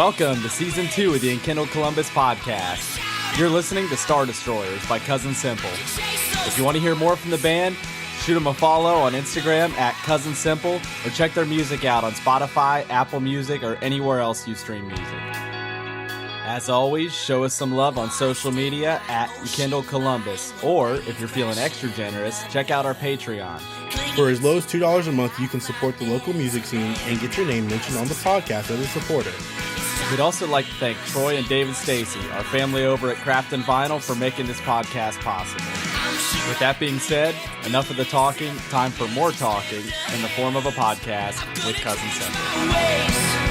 Welcome to Season 2 of the Enkindle Columbus podcast. You're listening to Star Destroyers by Cousin Simple. If you want to hear more from the band, shoot them a follow on Instagram at Cousin Simple, or check their music out on Spotify, Apple Music, or anywhere else you stream music. As always, show us some love on social media at Enkindle Columbus, or if you're feeling extra generous, check out our Patreon. For as low as $2 a month, you can support the local music scene and get your name mentioned on the podcast as a supporter. We'd also like to thank Troy and David Stacy, our family over at Craft and Vinyl, for making this podcast possible. With that being said, enough of the talking, time for more talking in the form of a podcast with Cousin Simple.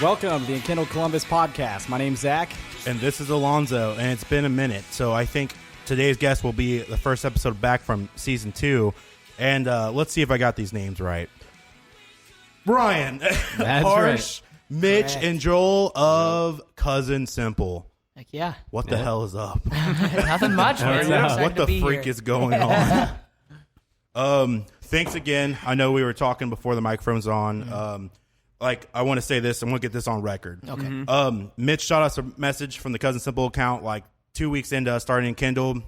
Welcome to the Enkindle Columbus podcast. My name's Zach. And this is Alonzo, and it's been a minute, so I think today's guest will be the first episode back from Season 2, and let's see if I got these names right. Brian, That's Harsh, right. Mitch, Correct. and Joel of Cousin Simple. Heck yeah. What the hell is up? Nothing much, man. What's I'm up? excited What to the be freak here. is going on? Thanks again. I know we were talking before the microphone's on. I want to say this. I want to get this on record. Okay. Mitch shot us a message from the Cousin Simple account like 2 weeks into us starting Kindle.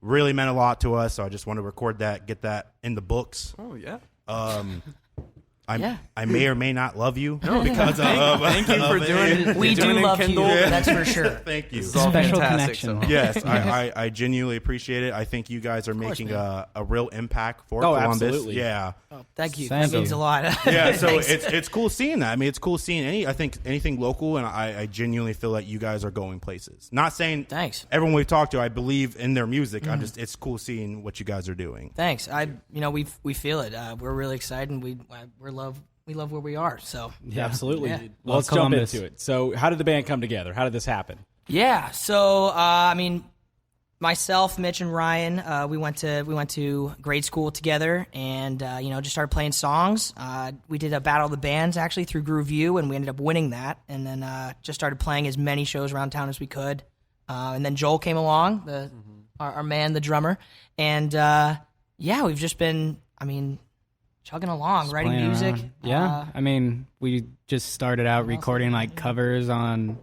Really meant a lot to us, so I just want to record that, get that in the books. Oh, yeah. I may or may not love you because Thank you for doing it. We do doing it love Kindle. you, that's for sure. Thank you. This is all Special fantastic. connection. So. Yes, I genuinely appreciate it. I think you guys are making a real impact for Oh, Columbus. absolutely. Yeah. Oh, thank you. Thank That means you. a lot. Yeah, so Thanks. it's cool seeing that. I mean, it's cool seeing anything local, and I genuinely feel that you guys are going places. Not saying Thanks. everyone we've talked to, I believe in their music. It's cool seeing what you guys are doing. Thanks. We feel it. We're really excited, and we love where we are. So Yeah, absolutely. Yeah. Well, let's Columbus. jump into it. So how did the band come together? How did this happen? yeah. So myself, Mitch, and Ryan, we went to grade school together, and just started playing songs. We did a battle of the bands actually through Groove U, and we ended up winning that. And then just started playing as many shows around town as we could. And then Joel came along, our man, the drummer, and we've just been, chugging along, writing Playing music. around. Yeah. We just started out recording like covers on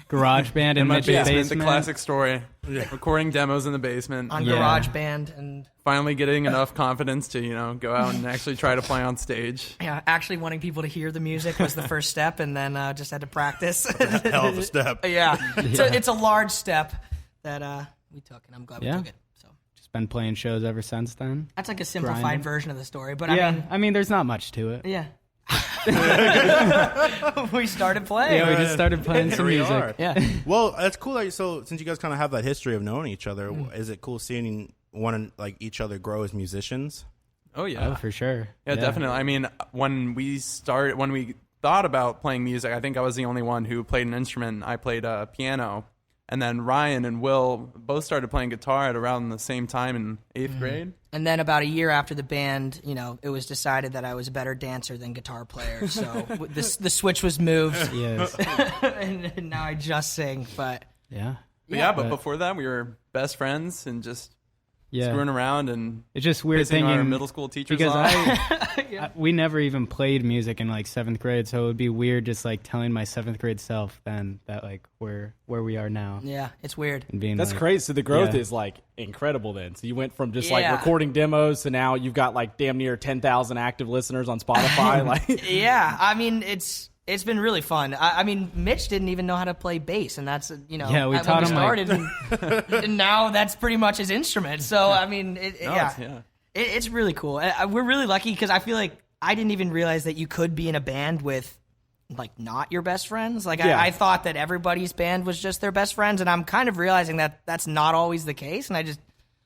GarageBand in In my Mitch's basement, basement. the classic story. Recording demos in the basement. on Yeah. GarageBand, and Finally getting enough confidence to, go out and actually try to play on stage. actually wanting people to hear the music was the first step, and then just had to practice. Hell of a step. Yeah. So it's a large step that we took, and I'm glad we Yeah. took it. So Just been playing shows ever since then. that's like a simplified Grinding. version of the story, but There's not much to it. yeah. We started playing. Yeah, we just started playing Here some we music. are. Yeah. Well, that's cool. So since you guys kind of have that history of knowing each other, is it cool seeing each other grow as musicians? Oh, yeah. Oh, for sure. Yeah, definitely. When we thought about playing music, I think I was the only one who played an instrument. I played piano. And then Ryan and Will both started playing guitar at around the same time in 8th grade. And then about a year after the band, it was decided that I was a better dancer than guitar player. So the switch was moved, Yes. and now I just sing. But Yeah. But before that, we were best friends and just Yeah. screwing around and It's just weird pissing thinking our middle school teachers because off. we never even played music in like 7th grade, so it would be weird just like telling my 7th grade self then that like where we are now. yeah, it's weird. And being That's like, crazy. So the growth yeah. is like incredible then. So you went from just Yeah. recording demos to now you've got like damn near 10,000 active listeners on Spotify. Yeah, it's been really fun. Mitch didn't even know how to play bass, and that's Yeah, we when taught him, started, and now that's pretty much his instrument. So it's really cool. We're really lucky because I feel like I didn't even realize that you could be in a band with like not your best friends. Like Yeah. I thought that everybody's band was just their best friends, and I'm kind of realizing that that's not always the case. And I just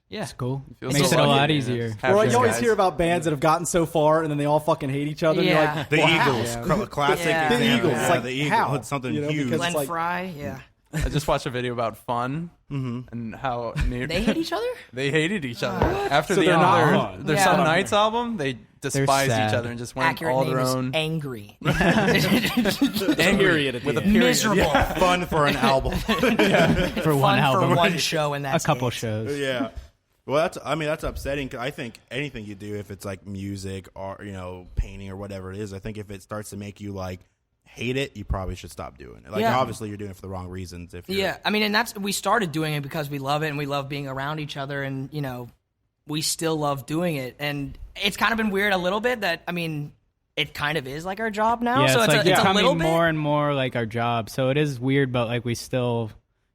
It's cool. Feels Makes so it a lucky, lot man. easier. Have Well, these you always guys. hear about bands that have gotten so far and then they all fucking hate each other. And you're Yeah. like, The wow. Eagles, classic Yeah. example. The Eagles, Yeah, like, the Eagles. how? It's something You know, huge. because- Glenn like- Fry, yeah. I just watched a video about Fun and how They hate each other? they hated each other after So the they're not other fun. their Yeah. Some Nights album. They despised sad. each other and just went Accurate all name their is own angry. Period at the with a end. period. Miserable. Fun for an album. For one Fun album. for one show, and a that's couple it. shows. Yeah. Well, that's upsetting. 'Cause I think anything you do, if it's like music or painting or whatever it is, I think if it starts to make you like hate it, you probably should stop doing it. Like obviously you're doing it for the wrong reasons. I mean, and we started doing it because we love it and we love being around each other, and we still love doing it. And it's kind of been weird a little bit that it kind of is like our job now. Yeah, so it's a little bit more and more like our job. So it is weird, but like we still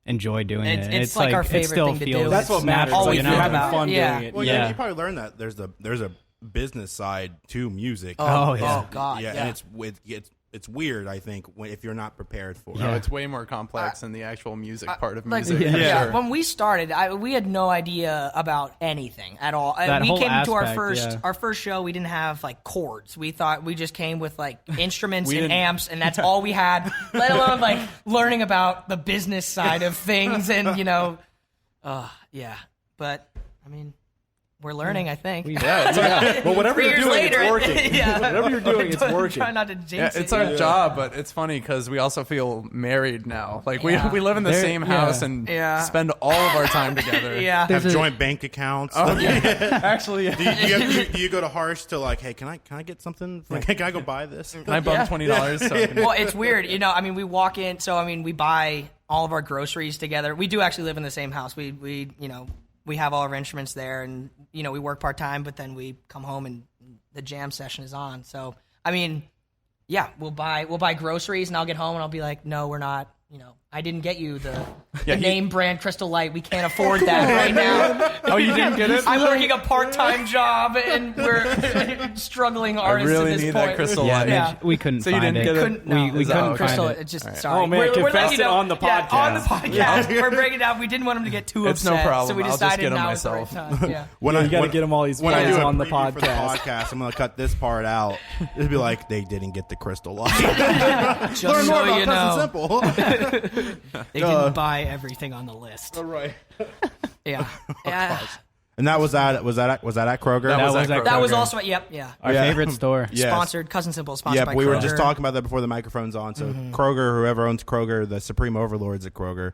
enjoy doing it. It's like our favorite thing to do. That's what matters. All like, we you're having about. fun doing it. Well, you probably learned that there's a business side to music. Oh, yeah. Oh God. Yeah, and it's weird, I think, if you're not prepared for it. No, it's way more complex than the actual music part of Like, music. yeah. When we started, we had no idea about anything at all. That we whole came to aspect, our first show. We didn't have like chords. We thought we just came with like instruments and amps, and that's all we had. Let alone like learning about the business side of things, and But I mean, we're learning, I think. Well, whatever you're 3 years doing, later, it's working. Whatever you're doing, it's working. Try not to jinx it. It's our job, but it's funny because we also feel married now. Like we live in the same house and spend all of our time together. Have joint bank accounts. Actually, Do you go to Harsh to like, hey, can I get something? Like, can I go buy this? Can I bum $20? So Well, it's weird. We walk in. So we buy all of our groceries together. We do actually live in the same house. We have all our instruments there, and we work part time, but then we come home and the jam session is on. So we'll buy groceries, and I'll get home and I'll be like, no, we're not. I didn't get you the name brand Crystal Light. We can't afford that right now. Oh, you didn't get it? I'm working a part-time job, and we're struggling artists really at this need point. that Crystal Light. Yeah. We couldn't So you find didn't it. get it? We couldn't Crystal, find it. it's just All right. sorry. Oh, man, We're confess letting it you know- on the Yeah, on the podcast. podcast. We're breaking it down. We didn't want him to get too It's upset, no problem. so we I'll just decided get 'em now is the right myself. time. Yeah. You got to get them all these When I do friends a on the preview for the podcast. podcast, I'm going to cut this part out. It'll be like they didn't get the Crystal Light. Just Learn more so about you Cousin know, Simple. they didn't buy everything on the list. All right. Yeah. Yeah. And that was at Kroger. That was was at at That was Kroger. also Our Yeah. favorite store. Yeah. Yes. sponsored. Cousin Simple sponsored Yeah, by we Kroger. were just talking about that before the microphone's on. So Kroger, whoever owns Kroger, the supreme overlords at Kroger.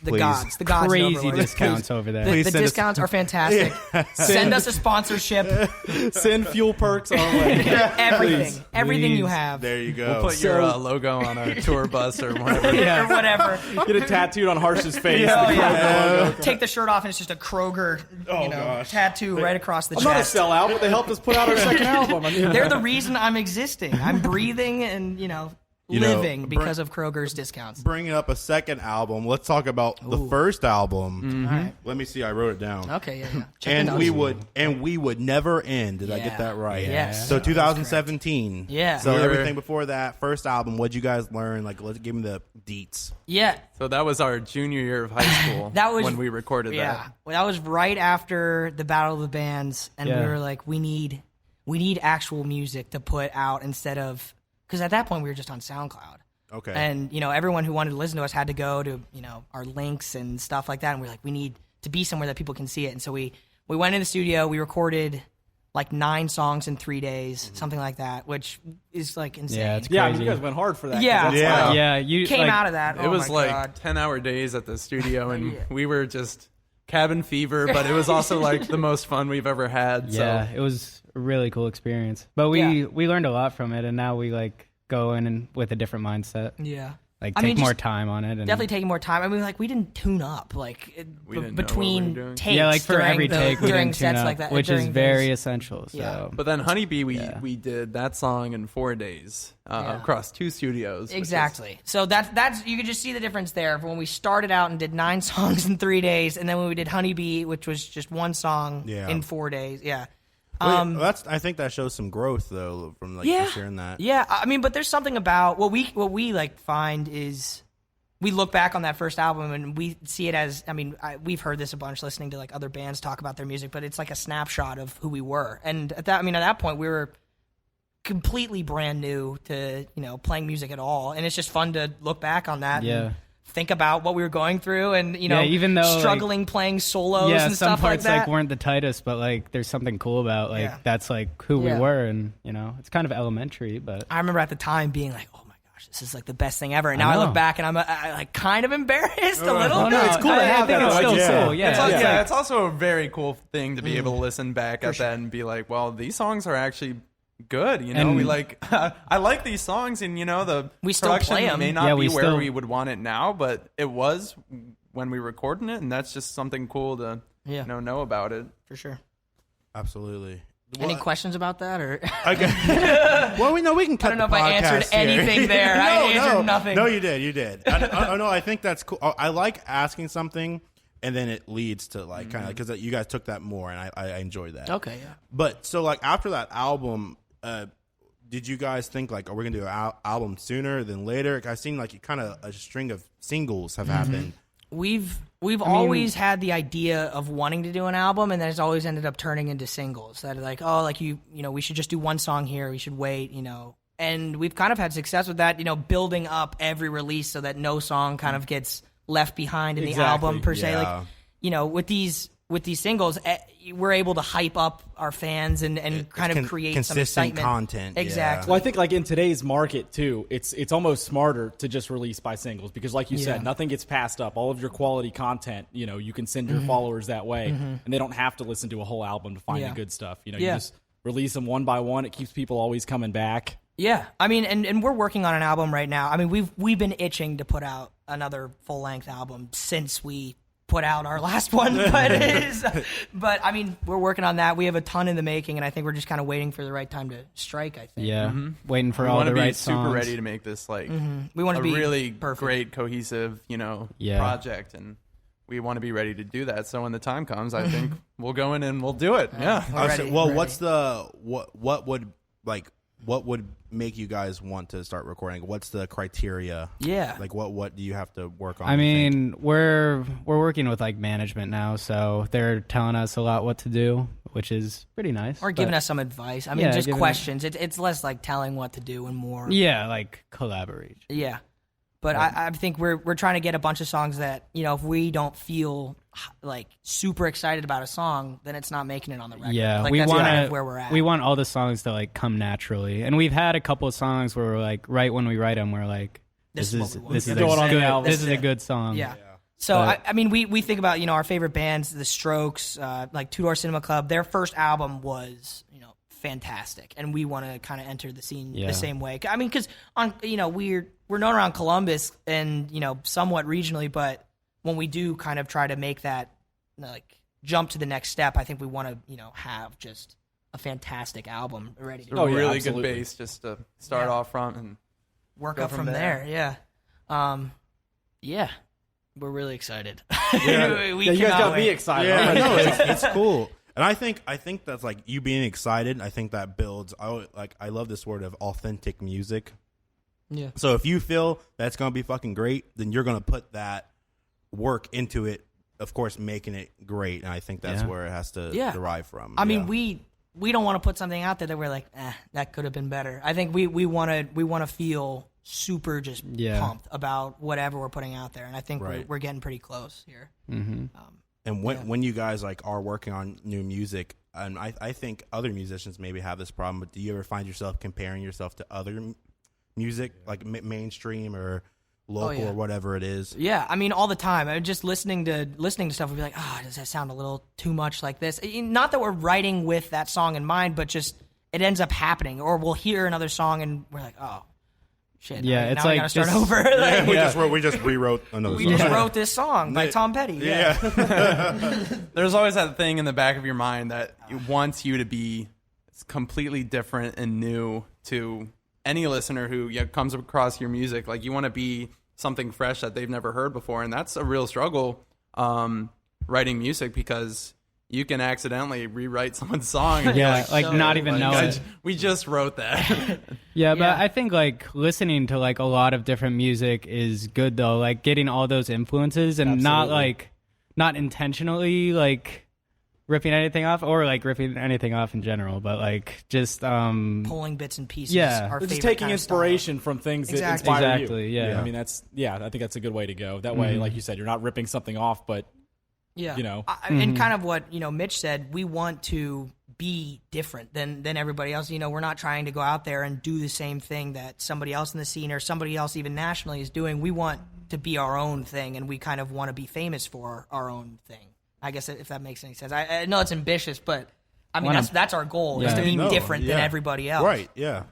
The Please. gods. The gods. Crazy overlords. discounts over there. Please The send us- discounts are fantastic. Send us a sponsorship. Send fuel perks our way. Everything. Everything you Please. have. There you go. Put your logo on a tour bus or whatever. Or whatever. Get it tattooed on Harsh's face. Oh, The Kroger yeah. logo. Take the shirt off and it's just a Kroger gosh. tattoo right across the I'm not a chest. sellout, but they helped us put out our second album. They're the reason I'm existing. I'm breathing and, living because of Kroger's discounts. Bringing up a second album, let's talk about the first album. Alright. Let me see. I wrote it down. Okay, yeah. Check the And notes. we would never end. Did I Yeah. get that right? Yes. So 2017. Yeah. So We were- everything before that, first album. What'd you guys learn? Like, let's give me the deets. Yeah. So that was our junior year of high school. That was when we recorded Yeah. that. Well, that was right after the Battle of the Bands, and Yeah. we were like, we need actual music to put out instead of, because at that point we were just on SoundCloud. Okay. And, everyone who wanted to listen to us had to go to, our links and stuff like that. And we're like, we need to be somewhere that people can see it. And so we went in the studio, we recorded like 9 songs in 3 days, something like that, which is like insane. Yeah, it's Yeah, I mean, crazy. you guys went hard for that. 'cause Yeah. that's Yeah. like- Yeah, you Came out of that. It Oh was my like God. 10-hour days at the studio, and we were just cabin fever, but it was also like the most fun we've ever had. Yeah, So it was a really cool experience. But we learned a lot from it, and now we like go in and with a different mindset. Yeah. Like I take mean, more just time on it. And Definitely taking more time. I mean, like, we didn't tune up, like, We didn't know what we between were doing. takes. yeah, like for during every take we during didn't tune sets up, like that, which is during very those- essential. So. Yeah. But then Honeybee, Yeah. we did that song in 4 days across 2 studios. which is- Exactly. So that's you could just see the difference there. When we started out and did 9 songs in 3 days, and then when we did Honeybee, which was just 1 song Yeah. in 4 days. Yeah. I think that shows some growth though from like you sharing that. Yeah. I mean, but there's something about what we like find is we look back on that first album and we see it as, I mean, we've heard this a bunch listening to like other bands talk about their music, but it's like a snapshot of who we were. And at that point we were completely brand new to, playing music at all. And it's just fun to look back on that. Yeah. And think about what we were going through and, even though, like, struggling playing solos Yeah, and some stuff parts like that. like weren't the tightest, but like there's something cool about like Yeah. that's like who we Yeah. were, and it's kind of elementary, but I remember at the time being like, oh my God, this is like the best thing ever. And now I look back and I'm like kind of embarrassed a little bit. No, it's cool to have that. It's still cool. Yeah, it's also a very cool thing to be able to listen back at that and be like, well, these songs are actually good. You know, we like, I like these songs, and the we still production play 'em. may not be where we would want it now, but it was when we were recording it, and that's just something cool to know about it. For sure. Absolutely. Any questions about that, or? Okay. Well, we can cut. I don't know if I answered anything there. I answered nothing. No, you did. You did. No, I think that's cool. I like asking something, and then it leads to like kind of because you guys took that more, and I enjoyed that. Okay, yeah. But so like after that album, did you guys think like, are we gonna do an album sooner than later? I've seen like kind of a string of singles have happened. We've always had the idea of wanting to do an album, and then it's always ended up turning into singles that are like, oh, like we should just do one song here. We should wait, And we've kind of had success with that, building up every release so that no song kind of gets left behind in the album per se. Like, with these singles, we're able to hype up our fans and kind of create some excitement. Content. Exactly. Well, I think like in today's market too, it's almost smarter to just release by singles because, like you said, nothing gets passed up. All of your quality content, you can send your followers that way, and they don't have to listen to a whole album to find the good stuff. You just release them one by one. It keeps people always coming back. Yeah, I mean, and we're working on an album right now. I mean, we've been itching to put out another full length album since we put out our last one, but I mean, we're working on that. We have a ton in the making, and I think we're just kind of waiting for the right time to strike. I think. Yeah, waiting for all the right songs. We want to be super ready to make this like we want to be really perfect. Great, cohesive, project, and we want to be ready to do that. So when the time comes, I think we'll go in and we'll do it. What's the what would make you guys want to start recording? What's the criteria? Yeah. Like what do you have to work on? I mean, we're working with like management now, so they're telling us a lot what to do, which is pretty nice. Or giving us some advice. I mean, just questions. It's less like telling what to do and more. Yeah, like collaborate. Yeah. But I think we're trying to get a bunch of songs that, if we don't feel like super excited about a song, then it's not making it on the record. Yeah, like, we that's want kind of where we're at. We want all the songs to like come naturally, and we've had a couple of songs where we're like, right when we write them, we're like, this is a good song. Yeah. So I mean, we think about our favorite bands, The Strokes, like Two Door Cinema Club. Their first album was fantastic, and we want to kind of enter the scene the same way. I mean, because we're known around Columbus and somewhat regionally, but when we do kind of try to make that like jump to the next step, I think we want to have just a fantastic album ready to go. Really good base just to start off from and work up from there. Yeah. We're really excited. Yeah. You guys got me excited. Yeah, no, it's cool. And I think that's like you being excited. I think that builds. I love this word of authentic music. Yeah. So if you feel that's gonna be fucking great, then you're gonna put that work into it. Of course, making it great, and I think that's where it has to derive from. I mean, we don't want to put something out there that we're like, that could have been better. I think we want to feel super just pumped about whatever we're putting out there, and I think we're getting pretty close here. Mm-hmm. And when you guys like are working on new music, and I think other musicians maybe have this problem, but do you ever find yourself comparing yourself to other music, like mainstream or local or whatever it is? Yeah, I mean, all the time. I'm just listening to stuff. We'd be like, does that sound a little too much like this? Not that we're writing with that song in mind, but just it ends up happening. Or we'll hear another song and we're like, oh, shit. Yeah, it's now like we gotta start over. We just rewrote another song. We just wrote this song by Tom Petty. Yeah. There's always that thing in the back of your mind that wants you to be completely different and new to any listener who comes across your music. Like, you want to be something fresh that they've never heard before, and that's a real struggle writing music, because you can accidentally rewrite someone's song. And not even know it. We just wrote that. But I think like listening to like a lot of different music is good though. Like getting all those influences and not intentionally like ripping anything off, or like ripping anything off in general, but like just pulling bits and pieces. Or just taking inspiration from things that inspire you. Yeah. I mean, I think that's a good way to go. That way, like you said, you're not ripping something off, but and kind of what Mitch said, we want to be different than everybody else. You know, we're not trying to go out there and do the same thing that somebody else in the scene or somebody else even nationally is doing. We want to be our own thing, and we kind of want to be famous for our own thing. I guess if that makes any sense. I know it's ambitious, but I mean that's our goal is to be different than everybody else. Right? Yeah.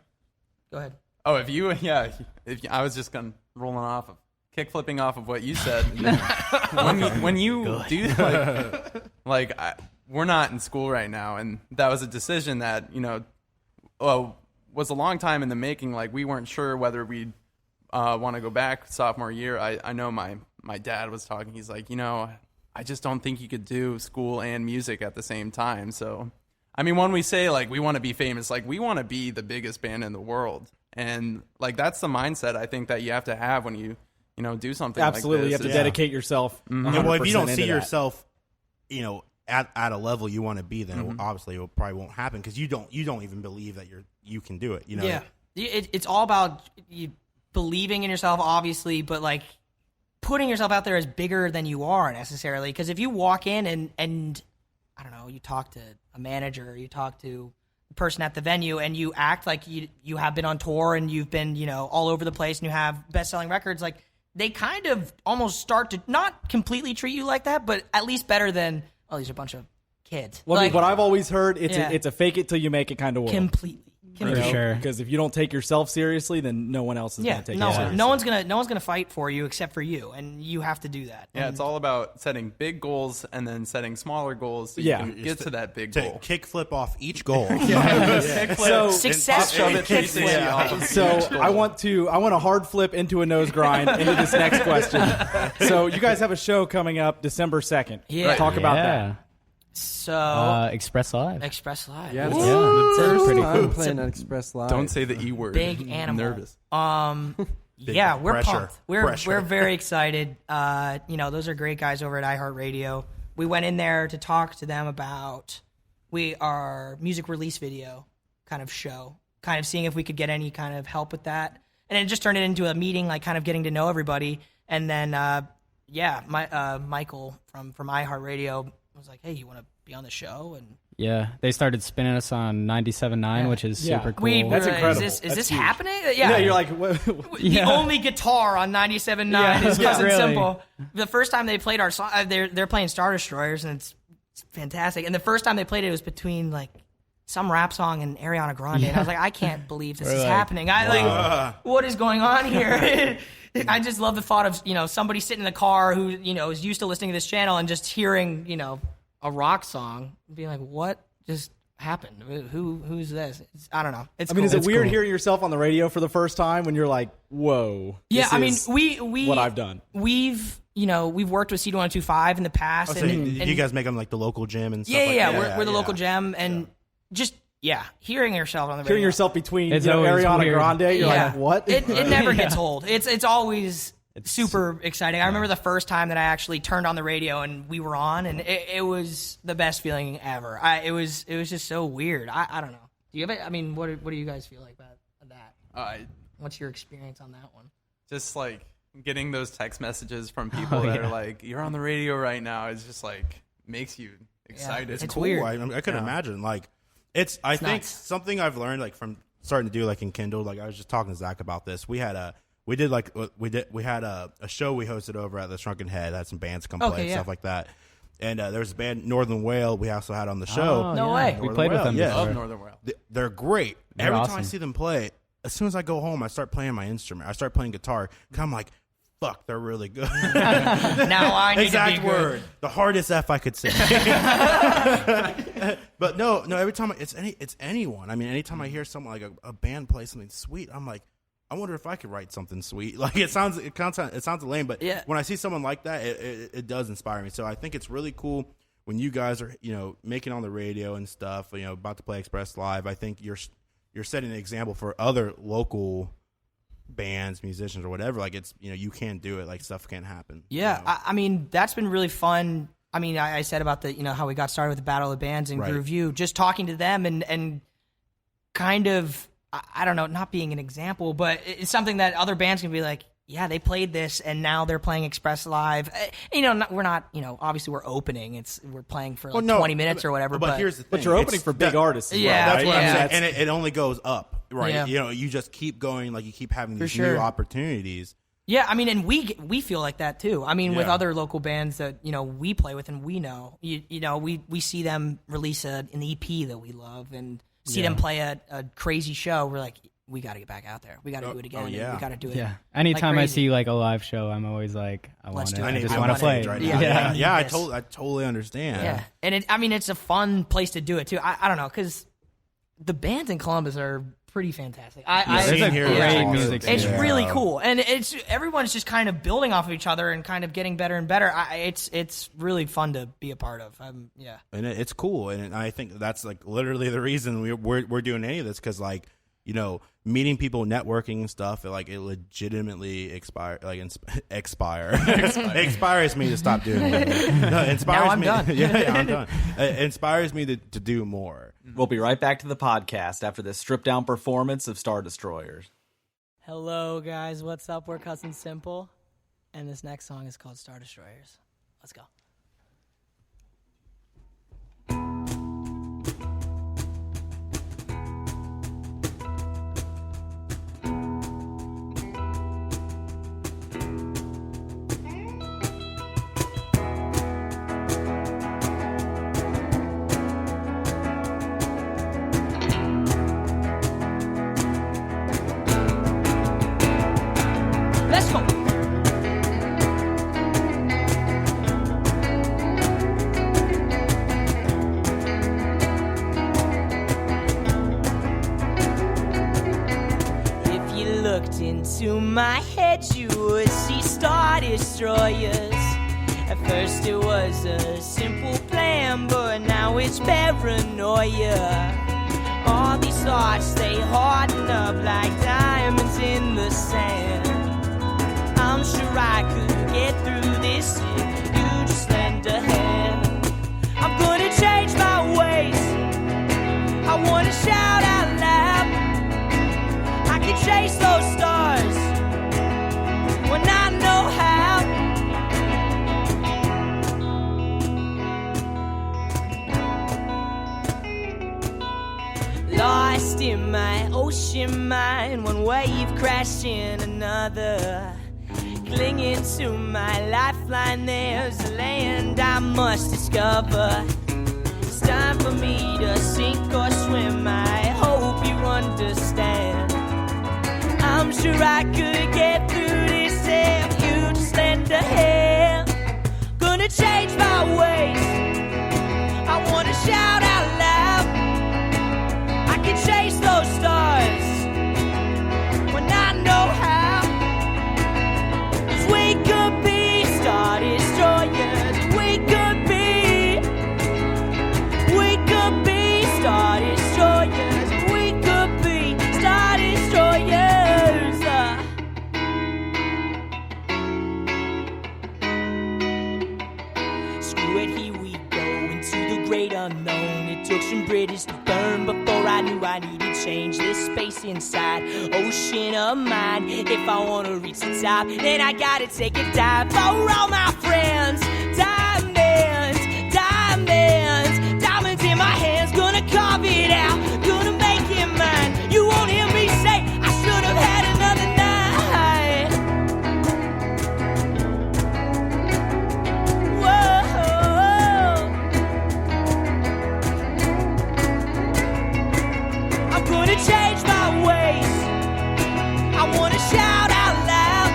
Go ahead. Oh, I was just rolling off of flipping off of what you said. when you do we're not in school right now, and that was a decision that was a long time in the making. Like, we weren't sure whether we'd want to go back sophomore year. I know my dad was talking. He's like, I just don't think you could do school and music at the same time. So, I mean, when we say like we want to be famous, like we want to be the biggest band in the world, and like that's the mindset I think that you have to have when you do something. Absolutely, like this. you have to dedicate yourself. Well, if you don't see into yourself, at a level you want to be, then obviously it probably won't happen because you don't even believe that you can do it. Yeah, it's all about you believing in yourself, obviously, but like putting yourself out there as bigger than you are necessarily. Because if you walk in and I don't know, you talk to a manager, you talk to a person at the venue, and you act like you have been on tour and you've been all over the place and you have best-selling records, like they kind of almost start to not completely treat you like that, but at least better than, oh, these are a bunch of kids. Well, like, what I've always heard, it's a fake it till you make it kind of world. Completely. For sure. Because if you don't take yourself seriously, then no one else is going to take you seriously. No one's gonna fight for you except for you, and you have to do that. Yeah, it's all about setting big goals and then setting smaller goals so you can get to that big goal. Kick flip off each goal. So successful kick flip. So I want to hard flip into a nose grind into this next question. So you guys have a show coming up December 2nd. Yeah. Talk about that. So Express Live. Express Live. Yeah, Ooh. first pretty time cool. playing at Express Live. Don't say the E word. Big animal. I'm nervous. Yeah, we're pressure. pumped. We're Pressure. very excited. Those are great guys over at iHeartRadio. We went in there to talk to them about our music release video kind of show, kind of seeing if we could get any kind of help with that. And it just turned it into a meeting, like kind of getting to know everybody. And then, Michael from iHeartRadio was like, hey, you want to be on the show? And Yeah, they started spinning us on 97.9, which is super cool. That's incredible. Is That's this huge. happening? Yeah, you're like, The only guitar on 97.9 is Cousin really. Simple. The first time they played our song, they're playing Star Destroyers, and it's fantastic. And the first time they played it was between like some rap song and Ariana Grande, and I was like, I can't believe this is happening. What is going on here? I just love the thought of somebody sitting in the car who is used to listening to this channel and just hearing a rock song, being like, what just happened? Who's this? I don't know. It's I mean, cool. is it It's weird cool. hearing yourself on the radio for the first time when you're like, whoa? Yeah, I mean, is we what I've done. We've worked with C2125 in the past. So you guys make them like the local gym and stuff Yeah, like that? we're the local gem, and just hearing yourself on the radio. Hearing yourself between It's always Ariana weird. Grande, you're like, what? It never gets old. It's always super exciting. I remember the first time that I actually turned on the radio and we were on, and it was the best feeling ever. It was just so weird. I don't know. Do you have it? I mean, what do you guys feel like about that? What's your experience on that one? Just like getting those text messages from people that are like, "You're on the radio right now." It's just like makes you excited. It's cool. weird. I couldn't imagine. Like, I think nuts. something I've learned like from starting to do like in Kindle. Like I was just talking to Zach about this. We had a show we hosted over at the Shrunken Head. Had some bands come play and stuff like that. And there was a band Northern Whale we also had on the show. No way. We Northern played with Whale, them yeah. before. Love Northern Whale. They're great. They're Every awesome. time I see them play, as soon as I go home, I start playing my instrument. I start playing guitar. I'm like, fuck, they're really good. Now I need Exact to be word. good. The hardest F I could say. But no. Every time it's anyone. I mean, anytime I hear someone like a band play something sweet, I'm like, I wonder if I could write something sweet. Like it sounds lame, but when I see someone like that, it does inspire me. So I think it's really cool when you guys are making on the radio and stuff. About to play Express Live. I think you're setting an example for other local bands, musicians, or whatever. Like it's you can't do it. Like stuff can't happen. Yeah, I mean that's been really fun. I mean, I said about the how we got started with the Battle of the Bands and Groove U, just talking to them and kind of I don't know, not being an example, but it's something that other bands can be like, yeah, they played this, and now they're playing Express Live. We're not, obviously we're opening. We're playing for 20 minutes or whatever. But here's the thing. But you're opening for big artists. As well, Yeah, That's what right? I'm saying. And it only goes up, right? Yeah. You just keep going, like you keep having these sure. new opportunities. Yeah, I mean, and we feel like that too. I mean, with Yeah. other local bands that we play with and we know, we see them release an EP that we love and see them play a crazy show. We're like, we got to get back out there. We got to do it again. yeah. We got to do it. Yeah. Anytime I crazy. see like a live show, I'm always like, I Let's want do it. it. I just I want to want play. it right now. Yeah. Yeah, I Yes. totally understand. Yeah, and it's a fun place to do it too. I don't know, because the bands in Columbus are pretty fantastic. There's a great music scene. It's really cool, and everyone's just kind of building off of each other and kind of getting better and better. It's really fun to be a part of. Yeah, And it's cool, and I think that's like literally the reason we're doing any of this, because like meeting people, networking and stuff, it legitimately inspires me to stop doing it. No, it inspires Now I'm me. done. Yeah, I'm done. It inspires me to do more. We'll be right back to the podcast after this stripped down performance of Star Destroyers. Hello, guys. What's up? We're Cousin Simple, and this next song is called Star Destroyers. Let's go. Let's go. If you looked into my head, you would see Star Destroyers. At first it was a simple plan, but now it's paranoia. All these thoughts, they harden up like diamonds in the sand. I'm sure I could get through this if you just lend a hand. I'm gonna change my ways. I wanna shout out loud. I can chase those stars when I know how. Lost in my ocean mind, one wave crashing another. Clinging to my lifeline, there's a land I must discover. It's time for me to sink or swim, I hope you understand. I'm sure I could get through this if you just lend a hand. Gonna change my ways, I wanna shout out loud. I can chase those stars when I know how. We could be Star Destroyers. We could be Star Destroyers. We could be Star Destroyers. Screw it, here we go into the great unknown. It took some bridges to burn before I knew I needed change. This space inside, ocean of mine. If I wanna reach the top, then I gotta take a dive. For all my friends, diamonds, diamonds, diamonds in my hands. Gonna carve it out, gonna make it mine. You won't hear me say I should have had another night. I'm gonna change my ways. I wanna shout out loud.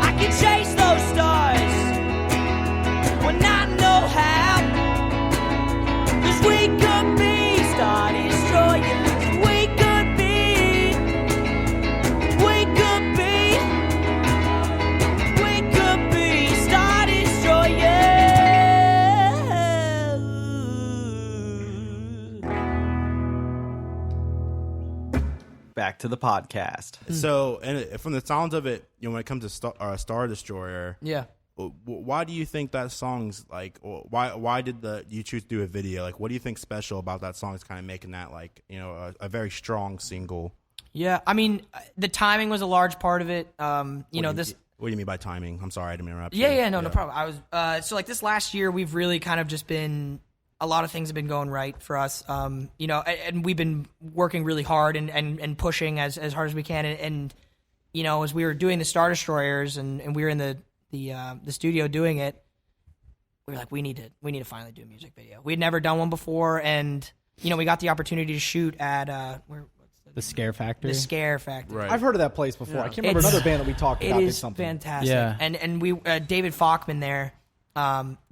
I can chase those stars when I know how. 'Cause we could be Star Destroyers. We could be Star Destroyers. Back to the podcast. So, and from the sounds of it, when it comes to Star Destroyer, Yeah. why do you think that song's like? Why did you choose to do a video? Like, what do you think special about that song is kind of making that like a very strong single? Yeah, I mean, the timing was a large part of it. What do you mean by timing? I'm sorry, I didn't interrupt you. Yeah, no problem. I was so like this last year, we've really kind of just been a lot of things have been going right for us. And we've been working really hard and pushing as hard as we can. And as we were doing the Star Destroyers and we were in the studio doing it, we were like, we need to finally do a music video. We had never done one before, and we got the opportunity to shoot at The Scare Factory. The Scare Factory. Right. I've heard of that place before. I can't remember another band that we talked about It did is something. fantastic. Yeah. And we David Falkman there,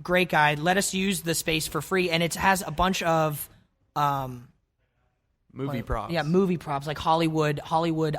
great guy, let us use the space for free, and it has a bunch of Movie props. Yeah, movie props, like Hollywood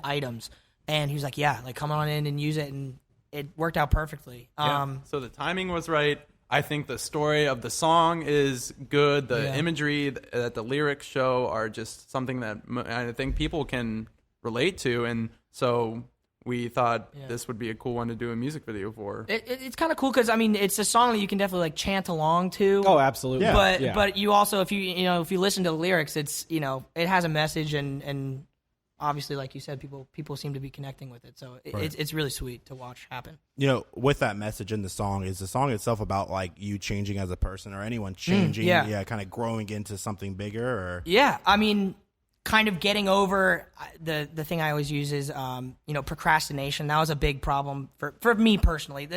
items. And he was like, yeah, like come on in and use it, and it worked out perfectly. So the timing was right. I think the story of the song is good. The imagery that the lyrics show are just something that I think people can relate to, and so we thought this would be a cool one to do a music video for. It's kind of cool because it's a song that you can definitely like chant along to. Oh, absolutely. Yeah. But you also if you listen to the lyrics, it's it has a message and obviously, like you said, people seem to be connecting with it. So it's really sweet to watch happen. With that message in the song, is the song itself about like you changing as a person or anyone changing, kind of growing into something bigger? Or Yeah, kind of getting over the thing I always use is procrastination. That was a big problem for me personally.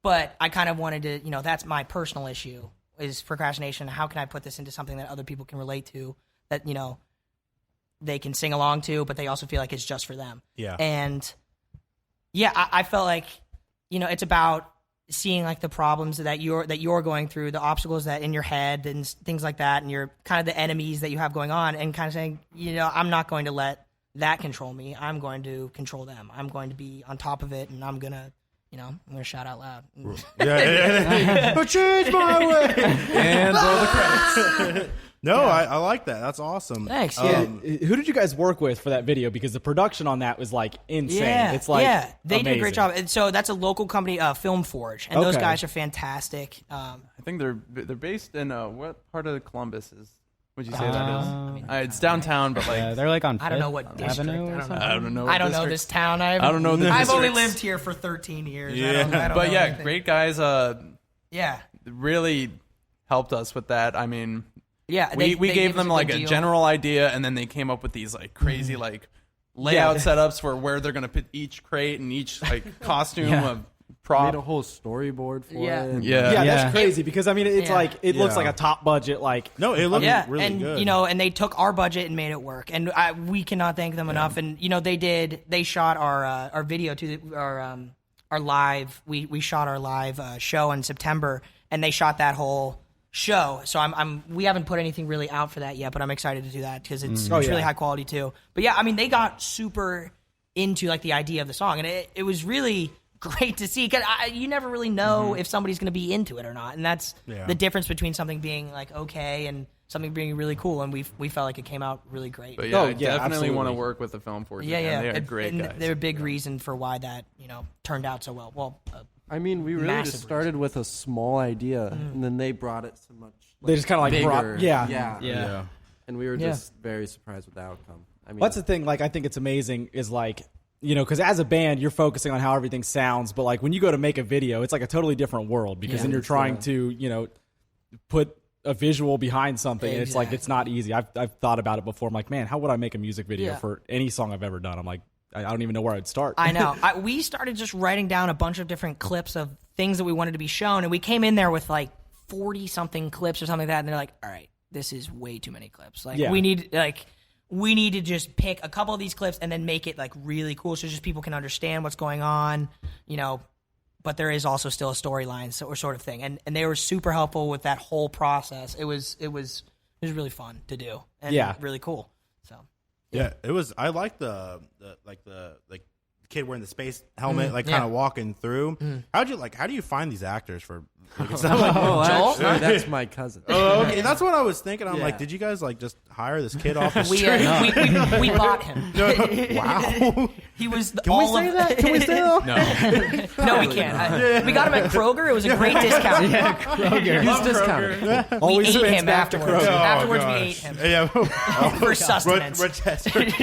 But I kind of wanted to, that's my personal issue is procrastination. How can I put this into something that other people can relate to? That they can sing along to, but they also feel like it's just for them. Yeah. And I felt like, it's about seeing like the problems that you're going through, the obstacles that in your head and things like that, and your kind of the enemies that you have going on, and kind of saying, I'm not going to let that control me. I'm going to control them. I'm going to be on top of it, and I'm gonna shout out loud. I changed my way. And roll the credits. No, I like that. That's awesome. Thanks. Who did you guys work with for that video? Because the production on that was like insane. It's like they did a great amazing. job. And so that's a local company, Film Forge, and those Okay. guys are fantastic. I think they're based in what part of Columbus would you say that is? It's downtown, but like They're like on I don't know Fifth what district. Avenue or something. I don't know. I don't know this town. I don't know the I've only districts. lived here for 13 years. Yeah. I don't But know yeah, anything. great guys. Yeah. Really helped us with that. I mean, Yeah. we they gave us them a like good a deal. general idea, and then they came up with these like crazy like layout setups for where they're gonna put each crate and each like costume of prop. Made a whole storyboard for Yeah. it. Yeah, Yeah. that's crazy because it's Yeah. like it looks Yeah. like a top budget like No, it looked really and good. and they took our budget and made it work, and we cannot thank them enough. And they shot our video to our live. We shot our live show in September, and they shot that whole show. So we haven't put anything really out for that yet, but I'm excited to do that because it's really high quality too. But yeah, they got super into like the idea of the song, and it was really great to see because you never really know if somebody's going to be into it or not, and that's the difference between something being like okay and something being really cool. And we felt like it came out really great. But yeah, I yeah, definitely want to absolutely. work with the Film Forge. Yeah, again. yeah, They're great and guys. they're a big reason for why that turned out so well. Well, I mean, we really Massive just started with a small idea, and then they brought it to much. they just kind of like bigger. brought Yeah. And we were Yeah. just very surprised with the outcome. I mean, That's the thing. Like, I think it's amazing is like, because as a band, you're focusing on how everything sounds, but like when you go to make a video, it's like a totally different world because then you're trying to, put a visual behind something. And it's like, it's not easy. I've thought about it before. I'm like, man, how would I make a music video Yeah. for any song I've ever done? I'm like, I don't even know where I'd start. I know. We started just writing down a bunch of different clips of things that we wanted to be shown, and we came in there with like 40-something clips or something like that, and they're like, all right, this is way too many clips. Like, Yeah. we need to just pick a couple of these clips and then make it like really cool so just people can understand what's going on, but there is also still a storyline sort of thing. And they were super helpful with that whole process. It was really fun to do and really cool. So Yeah, it was. I like the kid wearing the space helmet, kind of walking through. How do you find these actors for Oh, actually, that's my cousin. Oh, okay. That's what I was thinking. I'm Yeah. like, did you guys like just hire this kid off the We, street? we bought him. Wow. He was Can we say that? Can we say that? No, we can't. We got him at Kroger. It was a great discount. Kroger. He's discounted. We Always ate spins him back to afterwards. Kroger. Afterwards, we gosh. ate him Yeah. for sustenance.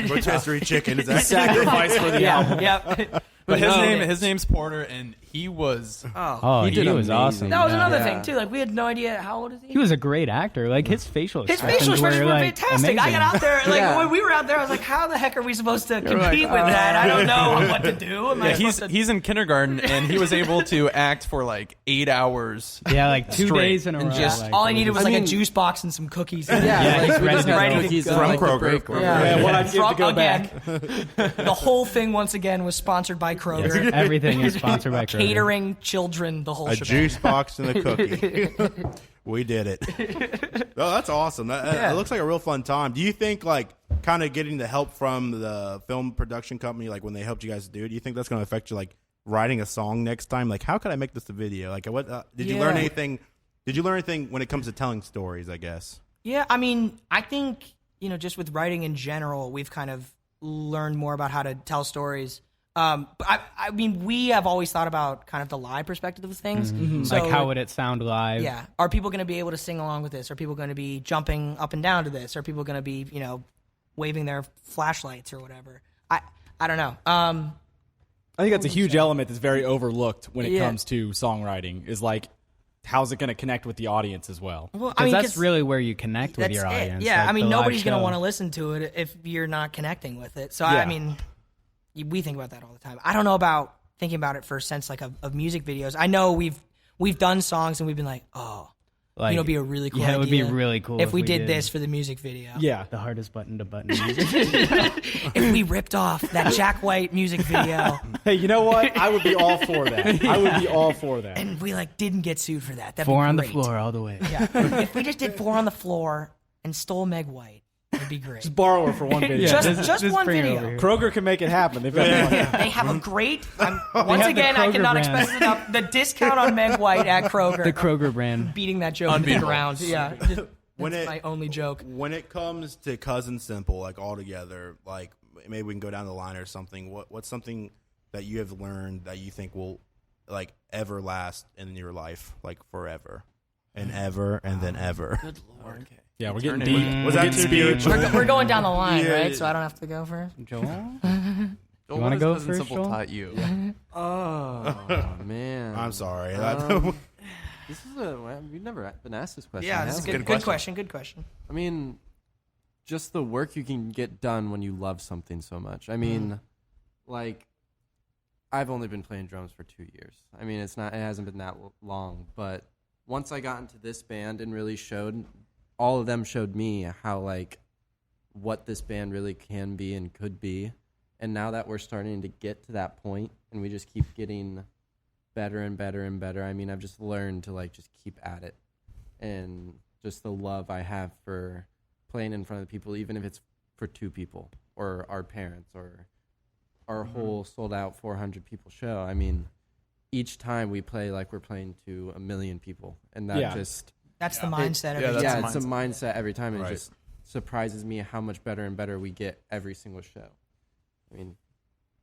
Rotisserie chicken. Is that Sacrifice for the album. Yep. But No. his name's Porter, and he was Oh, He he, did was amazing. awesome. That was another Yeah. thing too. Like we had no idea how old is he. He was a great actor. Like his facial His expressions facial expressions were like, fantastic. I amazing. got out there, like Yeah. when we were out there, I was like, "How the heck are we supposed to compete like, with that? I don't know what to do." Am I yeah, supposed to? he's in kindergarten, and he was able to act for like 8 hours. Yeah, like 2 Straight. days in a row. And just- like, All I it needed was I like a mean- juice box and some cookies. Yeah, like, he's we ready just to got go. cookies From like the Kroger. break room. Yeah, what I give to From- go again, back. the whole thing once again was sponsored by Kroger. Everything is sponsored by Kroger. Catering, children, the whole a shebang. juice box and a cookie? We did it. Oh, that's awesome. It looks like a real fun time. Do you think, like, kind of getting the help from the film production company, like when they helped you guys do it, do you think that's going to affect you, like, writing a song next time? Like, how could I make this a video? Like, what did you learn anything? Did you learn anything when it comes to telling stories, I guess? Yeah, I mean, I think, just with writing in general, we've kind of learned more about how to tell stories. But I mean, we have always thought about kind of the live perspective of things. So, Like, how would it sound live? yeah, are people going to be able to sing along with this? Are people going to be jumping up and down to this? Are people going to be, waving their flashlights or whatever? I don't know. I think that's a huge element that's very overlooked when it Yeah. comes to songwriting. Is like, how's it going to connect with the audience as well? Well, Because that's really where you connect with that's your it. audience. Yeah, like I mean, the live nobody's going to show. want to listen to it if you're not connecting with it. So, Yeah. I mean, we think about that all the time. I don't know about thinking about it for a sense like of music videos. I know we've done songs and we've been like, oh, Like, it'd be a really cool yeah, it would be idea really cool if we did this for the music video. Yeah. The hardest button to button music. If we ripped off that Jack White music video Hey, you know what? I would be all for that. I would be all for that. and we didn't get sued for that. That'd 4 be on the great. floor all the way. Yeah. If we just did 4 on the floor and stole Meg White, it'd be great. Just borrow her for one video. just one bring it over video. here. Kroger can make it happen. They've got the money. They have a great. Once have the again, I Kroger cannot brand. express it enough. The discount on Meg White at Kroger. The Kroger brand. Beating that joke into the ground. Yeah. That's my only joke. When it comes to Cousin Simple, like all together, like maybe we can go down the line or something. What's something that you have learned that you think will like ever last in your life, like forever and ever and then ever? Good Lord. Yeah, we're getting Eternity. deep. Was We're that getting too deep? spiritual. We're going down the line, Yeah. right? So I don't have to go first. Joel? Joel, wanna what has go Cousin first, Simple Joel? taught you? Oh, man. I'm sorry. This is we've never been asked this question. Yeah, this is have a we? good question. Good question. I mean, just the work you can get done when you love something so much. I mean, like, I've only been playing drums for 2 years. I mean, it hasn't been that long, but once I got into this band and really all of them showed me how, like, what this band really can be and could be. And now that we're starting to get to that point and we just keep getting better and better and better, I mean, I've just learned to, like, just keep at it. And just the love I have for playing in front of people, even if it's for 2 people or our parents or our whole sold-out 400 people show. I mean, each time we play like we're playing to 1 million people. And that That's the mindset. Yeah, Every that's time. it's a mindset every time. And Right. it just surprises me how much better and better we get every single show. I mean,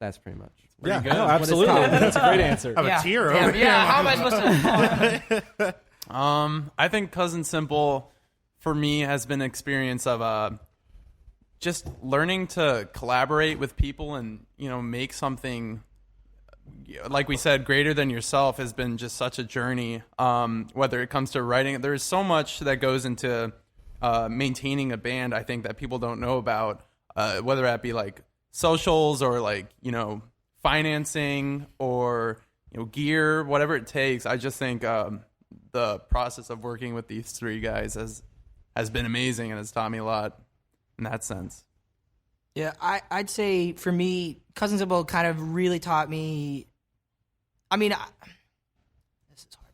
that's pretty much. Yeah, good. no, What absolutely. That's a great answer. I have a tear yeah, over here. yeah. How am I supposed to? I think Cousin Simple for me has been an experience of just learning to collaborate with people and make something, like we said, greater than yourself has been just such a journey. Whether it comes to writing, there's so much that goes into maintaining a band. I think that people don't know about, whether that be like socials or like financing or gear, whatever it takes. I just think the process of working with these 3 guys has been amazing and has taught me a lot in that sense. Yeah, I'd say for me, Cousin Simple kind of really taught me. I mean, this is hard,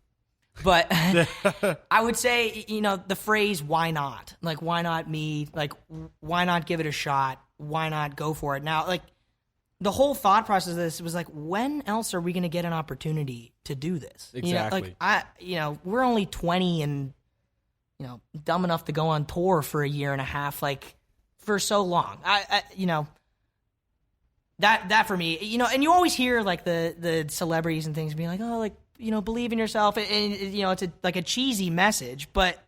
but I would say the phrase "why not?" Like, why not me? Like, why not give it a shot? Why not go for it now? Like, the whole thought process of this was like, when else are we going to get an opportunity to do this? Exactly. We're only 20 and, dumb enough to go on tour for a year and a half, like, for so long. That for me, and you always hear, like, the celebrities and things being like, oh, like, believe in yourself. And it's like a cheesy message, but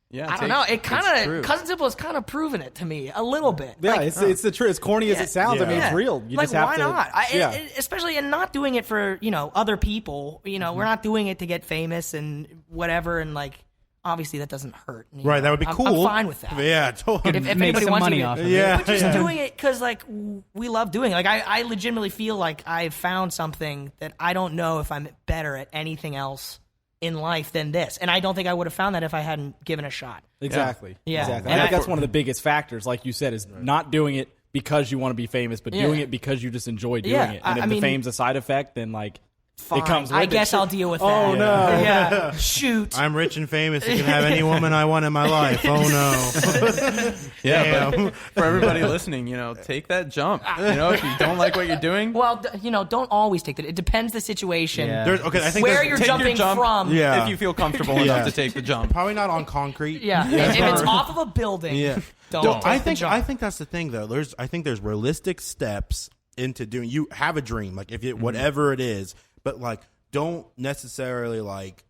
Yeah, I don't know. It kind of Cousin Simple has kind of proven it to me a little bit. Yeah, like, it's the truth. As corny as it sounds, I mean, it's real. You like, just have why to, not? Especially in not doing it for other people. We're not doing it to get famous and whatever. And like, obviously, that doesn't hurt. Right, that would be cool. I'm fine with that. Yeah, totally. If Make anybody some wants money to, off of it. Yeah, but just doing it because like we love doing it. Like I legitimately feel like I've found something that I don't know if I'm better at anything else in life than this, and I don't think I would have found that if I hadn't given a shot. Exactly. Yeah. Exactly. And I think that's one of the biggest factors, like you said, is not doing it because you want to be famous, but doing it because you just enjoy doing it. And if the fame's a side effect, then like Fine. it comes with I it. guess I'll deal with that. Oh, no. Yeah. Shoot. I'm rich and famous. I can have any woman I want in my life. Oh no. Yeah, but for everybody listening, take that jump. If you don't like what you're doing, Well, don't always take that. It depends the situation. Yeah. I think Where there's- you're take your jumping jump. from. Yeah. if you feel comfortable enough to take the jump. Probably not on concrete. Yeah. If it's off of a building, don't take the jump. I think that's the thing though. I think there's realistic steps into doing. You have a dream, like if it whatever it is, but like don't necessarily like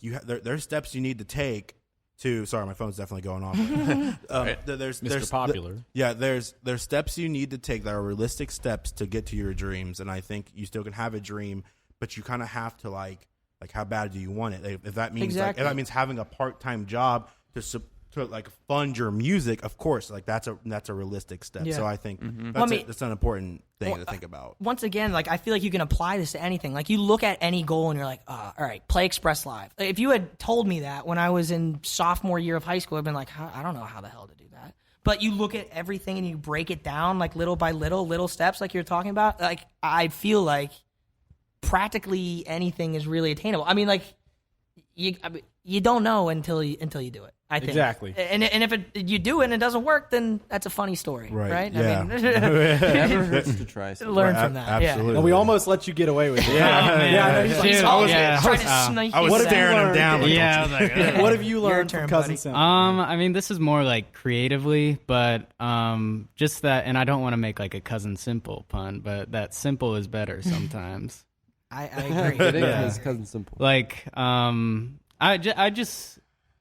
you. There's steps you need to take to. Sorry, my phone's definitely going off. There's Mr. Popular. There's steps you need to take that are realistic steps to get to your dreams, and I think you still can have a dream, but you kind of have to like how bad do you want it? If that means Exactly. if that means having a part-time job to like fund your music, of course, like that's a realistic step. Yeah. So I think Well, that's an important thing to think about. Once again, like I feel like you can apply this to anything. Like you look at any goal and you're like, all right, play Express Live. Like, if you had told me that when I was in sophomore year of high school, I'd been like, I don't know how the hell to do that. But you look at everything and you break it down like little by little steps, like you're talking about. Like I feel like practically anything is really attainable. I mean, like you don't know until you do it. I think Exactly. And if you do it and it doesn't work, then that's a funny story, right? Yeah. I mean, Never hurts to try something. learn from that. Absolutely. And we almost let you get away with it. Yeah, I know he's like, He's Dude, always yeah. trying to sneak I was you staring down. him down. Like, Yeah, I was like, what have you learned turn, from Cousin buddy. Simple? I mean, this is more like creatively, but just that, and I don't want to make like a Cousin Simple pun, but that simple is better sometimes. I agree. It is Cousin Simple. Like,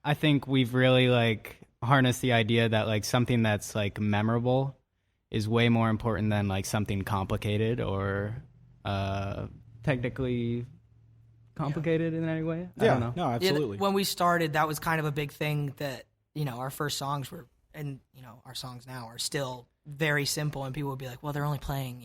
I think we've really like harnessed the idea that like something that's like memorable is way more important than like something complicated or technically complicated in any way. I don't know. No, absolutely. When we started, that was kind of a big thing that, our first songs were, and, our songs now are still very simple. And people would be like, well, they're only playing,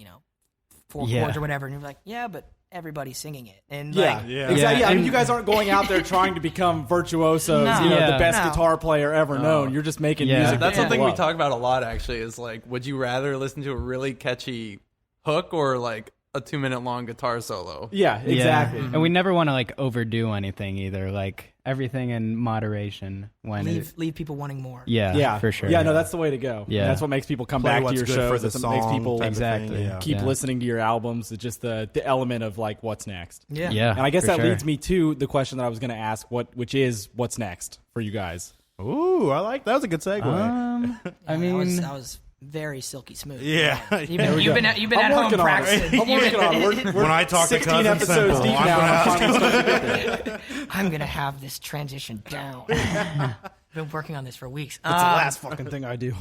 4 Yeah. chords or whatever. And you're like, yeah, but everybody's singing it. And Yeah, like, exactly. Yeah, Yeah, I mean, and- you guys aren't going out there trying to become virtuosos, No. the best No. guitar player ever known. You're just making Yeah. music. That's that something people we love. talk about a lot. Actually, is like, would you rather listen to a really catchy hook or like a 2-minute long guitar solo? Yeah, exactly. Yeah. And we never want to like overdo anything either. Like everything in moderation. When leave people wanting more. Yeah, for sure. Yeah, no, that's the way to go. Yeah. That's what makes people come Play back to what's your good shows. for the That's what makes song people type of thing, Exactly. yeah. keep Yeah. listening to your albums. It's just the element of like what's next. Yeah. Yeah. And I guess for that sure. leads me to the question that I was going to ask, which is what's next for you guys? Ooh, I like that. Was a good segue. I that mean, was, very silky smooth. Yeah. You've been at I'm home working on it. practicing. I'm working on it. We're When I talk to 16 Cousin episodes Simple, deep I'm now. gonna I'm finally starting to get there. I'm gonna have this transition down. Been working on this for weeks. It's the last fucking thing I do.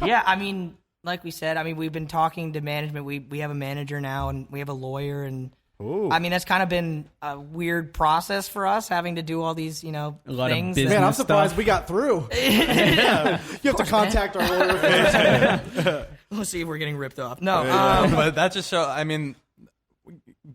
Yeah, I mean, like we said, we've been talking to management. We have a manager now, and we have a lawyer, and Ooh. I mean, that's kind of been a weird process for us, having to do all these, lot of things. business. Man, I'm stuff. surprised we got through. Yeah. You have to contact our lawyer first. We'll see if we're getting ripped off. No, But that just shows. I mean,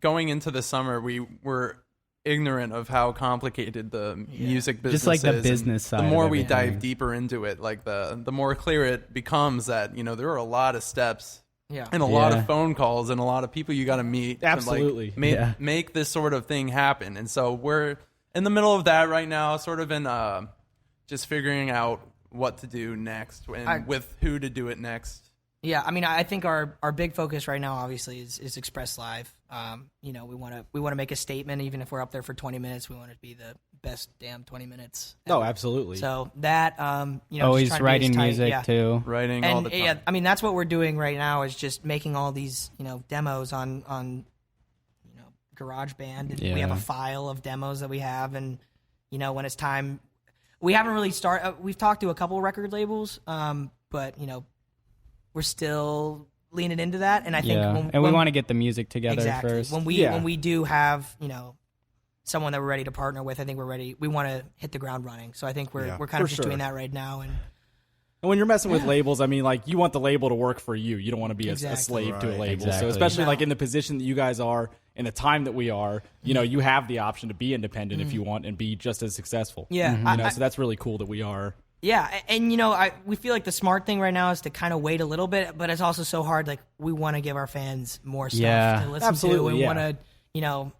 going into the summer, we were ignorant of how complicated the music business Just like the is. And business side The of more we everything. dive deeper into it, like the more clear it becomes that there are a lot of steps yeah. and a lot Yeah. of phone calls and a lot of people you got to meet. to, like, Absolutely. make this sort of thing happen. And so we're in the middle of that right now, sort of in just figuring out what to do next and with who to do it next. Yeah, I mean, I think our big focus right now, obviously, is Express Live. You know, we want to make a statement, even if we're up there for 20 minutes. We want it to be the best damn 20 minutes. No, absolutely. So that, you know, Always just trying to be writing as tight, music yeah. too. Writing all the time. Yeah, I mean, that's what we're doing right now is just making all these, you know, demos on you know, GarageBand, and we have a file of demos that we have, and you know, when it's time, we haven't really we've talked to a couple of record labels, but you know, we're still leaning into that, and I think we want to get the music together exactly first. when we do have, you know, someone that we're ready to partner with, I think we're ready. We want to hit the ground running, so I think we're kind of just doing that right now. And when you're messing with labels, I mean, like, you want the label to work for you. You don't want to be a slave to a label. Exactly. So especially like in the position that you guys are, in the time that we are, you know, you have the option to be independent if you want and be just as successful. Yeah. You know, so that's really cool that we are. Yeah, and you know, we feel like the smart thing right now is to kind of wait a little bit, but it's also so hard. Like, we want to give our fans more stuff to listen to, and want to, you know,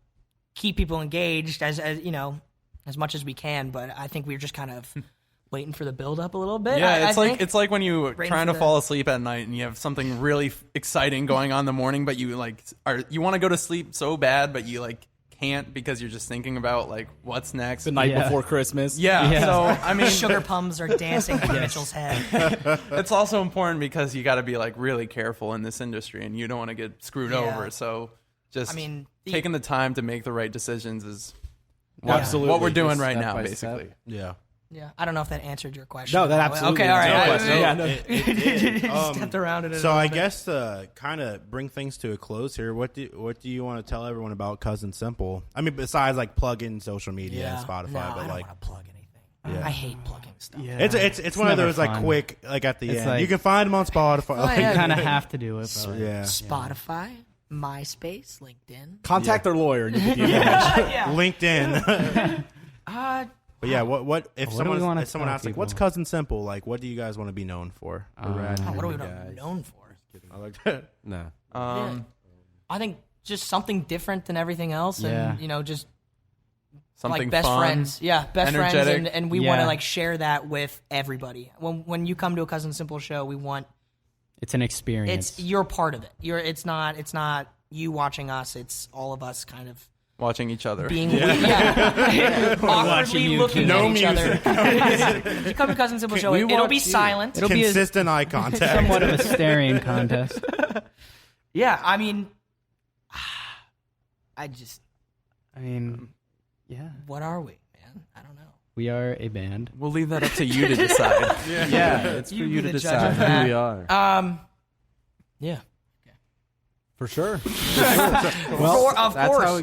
keep people engaged as you know, as much as we can. But I think we're just kind of waiting for the build up a little bit. Yeah, it's like when you trying to for fall asleep at night and you have something really exciting going on in the morning, but you you want to go to sleep so bad, but you can't because you're just thinking about what's next. The night before Christmas. Yeah. So I mean, sugar plums are dancing on Mitchell's head. It's also important because you got to be really careful in this industry, and you don't want to get screwed over. So just taking the time to make the right decisions is what we're doing right now, basically. Yeah. Yeah, I don't know if that answered your question. No, that absolutely. Okay, all right. It did. Stepped around it. So I guess to kind of bring things to a close here, what do you want to tell everyone about Cousin Simple? I mean, besides plugging social media and Spotify, no, but I don't want to plug anything. I hate plugging stuff. Yeah. It's one of those quick at the end. You can find them on Spotify. You kind of have to do it. But Yeah. Spotify, MySpace, LinkedIn. Contact their lawyer and you get LinkedIn. But yeah, what if What do we wanna someone tell asks people? what's Cousin Simple? What do you guys want to be known for? What are we known for? I like that. No. I think just something different than everything else, and you know, just something best fun, friends. Yeah, best energetic. friends, and we want to share that with everybody. When you come to a Cousin Simple show, we want it's an experience. you're part of it. It's not you watching us. It's all of us kind of watching each other. being awkwardly looking at each other. If you come to Cousin Simple show, it'll be silent. It'll be Consistent eye contact. somewhat of a staring contest. Yeah, I mean, what are we, man? I don't know. We are a band. We'll leave that up to you to decide. Yeah, it's for You you be to the judge of decide that. who we are. Yeah. For sure. Of course.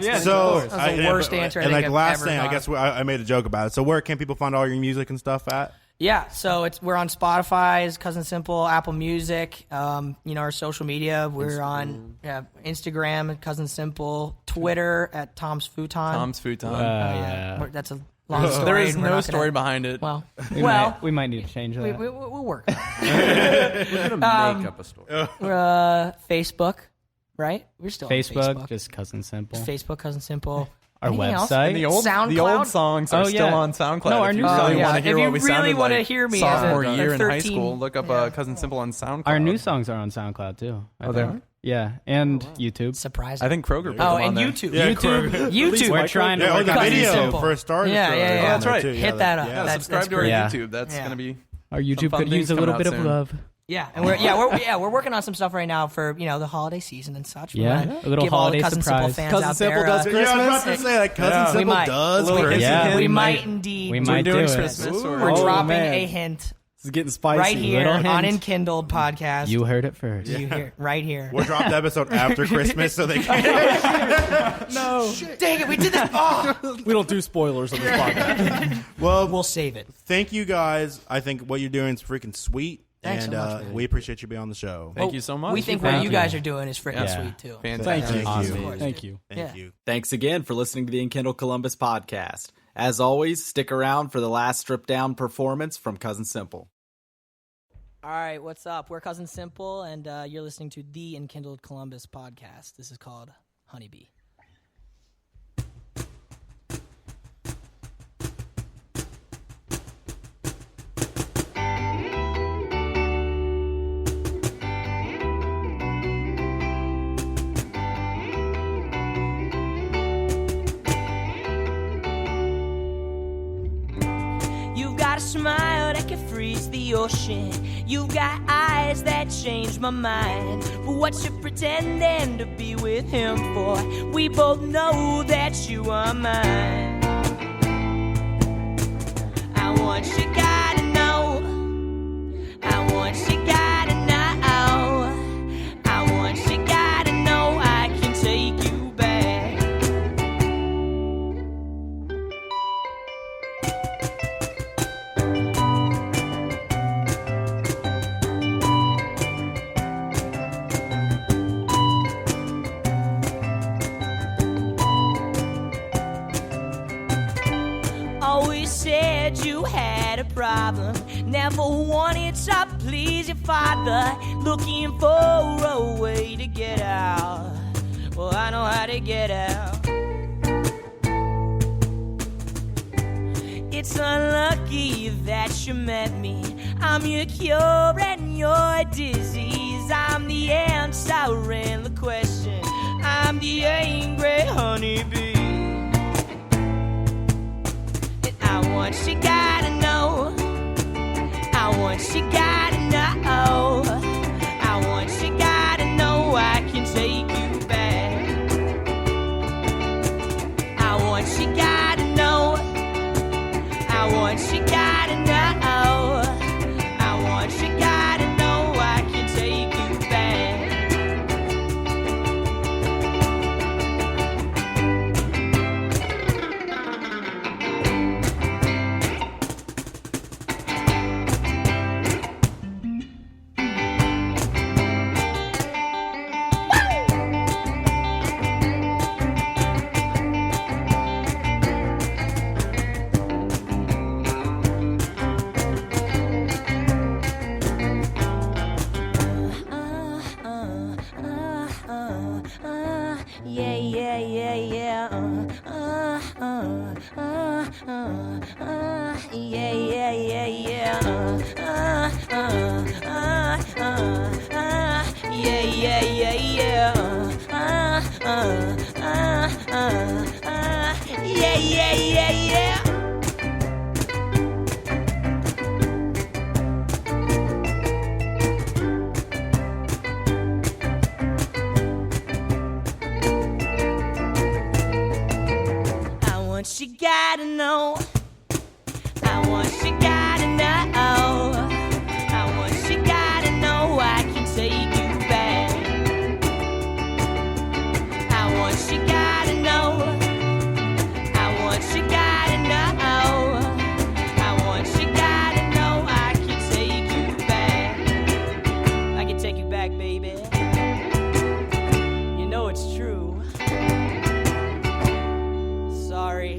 Yeah. So That's the worst answer I And think I've last ever thing, I got. guess I made a joke about it. So where can people find all your music and stuff at? Yeah, so we're on Spotify's Cousin Simple, Apple Music, our social media. We're on Instagram at Cousin Simple, Twitter at Tom's Futon. Tom's Futon. That's a long story. there is and we're no not story gonna, behind it. Well, We might need to change that. we'll work. We're gonna make up a story. Facebook, right? We're still Facebook, on Facebook. just Cousin Simple. Facebook, Cousin Simple. Our Anything else? website. And the old SoundCloud? songs are still on SoundCloud. No, our if you new songs. really want to hear If you what we really sounded wanna like hear me as sophomore a year in high 13, school, look up Cousin Simple on SoundCloud. Our new songs are on SoundCloud too. I they think. are? Yeah, and YouTube. Surprising. I think Kroger put them and on there. YouTube. Yeah, YouTube. We're trying to Yeah, work the on Cousin video Simple. for Star Yeah, Destroyer. yeah, yeah. on That's there, right. too. Hit that up. Yeah, That's subscribe to our great. Yeah. YouTube. That's Yeah. going to be Our YouTube fun could use things a little coming bit out of soon. love. Yeah, and we're working on some stuff right now for the holiday season and such. We Yeah, wanna a little give all the holiday Cousin Simple surprise. fans Cousin out Simple there, does Yeah, I was about to Christmas? say, Cousin we Simple might. does. A little Christmas. Yeah. we hint. might indeed. We We're might doing do it. Christmas. We're Oh, dropping man. a hint This is getting spicy. right here Little on hint. Enkindled podcast. You heard it first. You hear right here. We'll drop the episode after Christmas so they can. Dang it, we did this. Oh, We don't do spoilers on this podcast. Well, we'll save it. thank you guys. I think what you're doing is freaking sweet. Thanks and so much, man. we appreciate you being on the show. Thank you so much. We think what Thank you you. guys are doing is freaking Yeah. sweet too. Fantastic. Thank you. Awesome. Thank you. Thank you. Thanks again for listening to the Enkindle Columbus podcast. As always, stick around for the last stripped down performance from Cousin Simple. All right, what's up? We're Cousin Simple, and you're listening to the Enkindled Columbus podcast. This is called Honeybee. smile that can freeze the ocean. You've got eyes that change my mind. But what you pretending to be with him for? We both know that you are mine. I want you, gotta know. I want you, gotta know. I want you, gotta know I can take you back. Always said you had a problem. Never wanted to please your father. Looking for a way to get out. Well, I know how to get out. It's unlucky that you met me. I'm your cure and your disease. I'm the answer and the question. I'm the angry honeybee. And I want you, gotta know. I want you, gotta know. I want you, gotta know I can take you back. I want you, gotta know. I want you, gotta know. I want you, gotta know I can take you back. Yeah, yeah, yeah, yeah. Yeah, yeah, yeah, yeah. Yeah, yeah, yeah, yeah. Yeah, yeah, yeah, yeah. I want you, gotta know. I want you, gotta know. I want you, gotta know I can take you back. I want you, gotta know. I want you, gotta know. I want you, gotta know I can take you back. I can take you back, baby. You know it's true. Sorry.